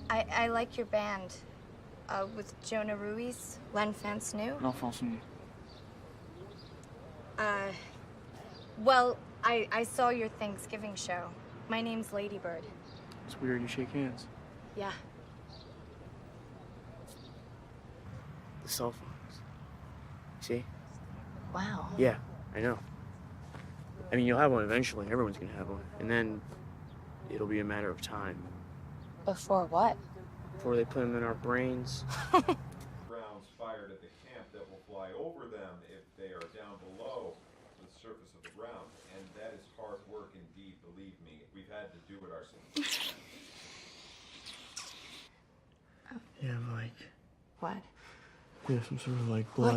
I like your band. With Jonah Ruiz, L'Enfance Nu. L'Enfance Nu. Well, I saw your Thanksgiving show. My name's Ladybird. It's weird you shake hands. Yeah. The cell phones. See? Wow. Yeah, I know. I mean, you'll have one eventually. Everyone's gonna have one. And then it'll be a matter of time. Before what? Before they put them in our brains. Rounds fired at the camp that will fly over them if they are down below the surface of the ground. And that is hard work indeed, believe me. We've had to do it ourselves. Yeah, like... What? Yeah, some sort of like blood.